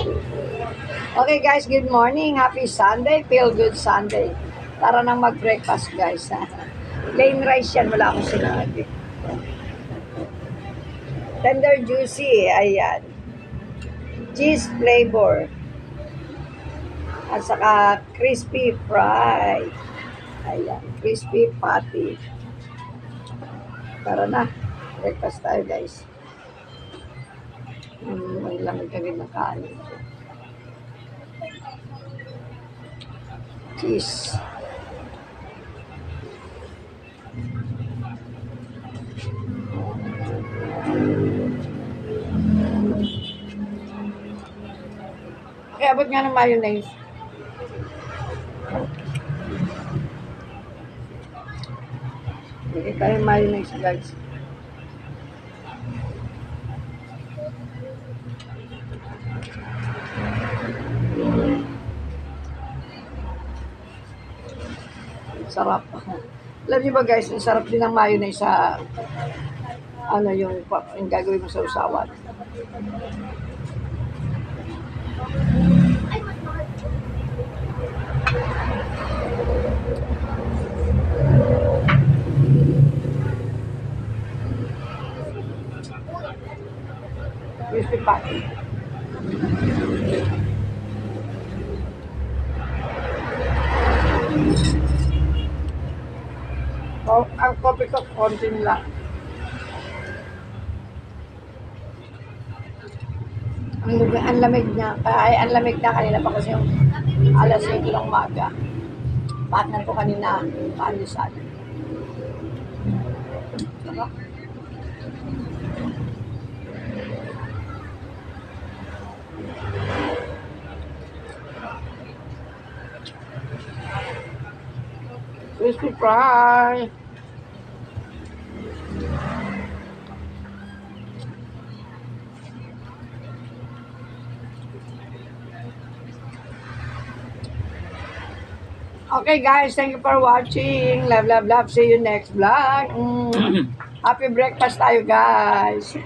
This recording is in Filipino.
Okay guys, good morning. Happy Sunday. Feel good Sunday. Tara nang mag-breakfast guys. Plain rice yan. Wala akong sinabi. Tender juicy. Ayan. Cheese flavor. At saka crispy fry. Ayan. Crispy patty. Tara na. Breakfast tayo guys. May lamig ka rin na kanin. Cheese. Kaya abot nga ng mayonnaise. Bigay tayo mayonnaise guys. Sarap. Alam niyo ba guys, ang sarap din ng mayonnaise sa ano yung gagawin mo sa usawan. Crispy patty. So, ang coffee ko, konti lang. Ang lamig niya. Ang lamig na kanina pa kasi yung alas 5 ng umaga. Partner ko kanina, paalisan. Crispy fry. Okay guys, thank you for watching. Love, love, love. See you next vlog. Happy breakfast tayo guys.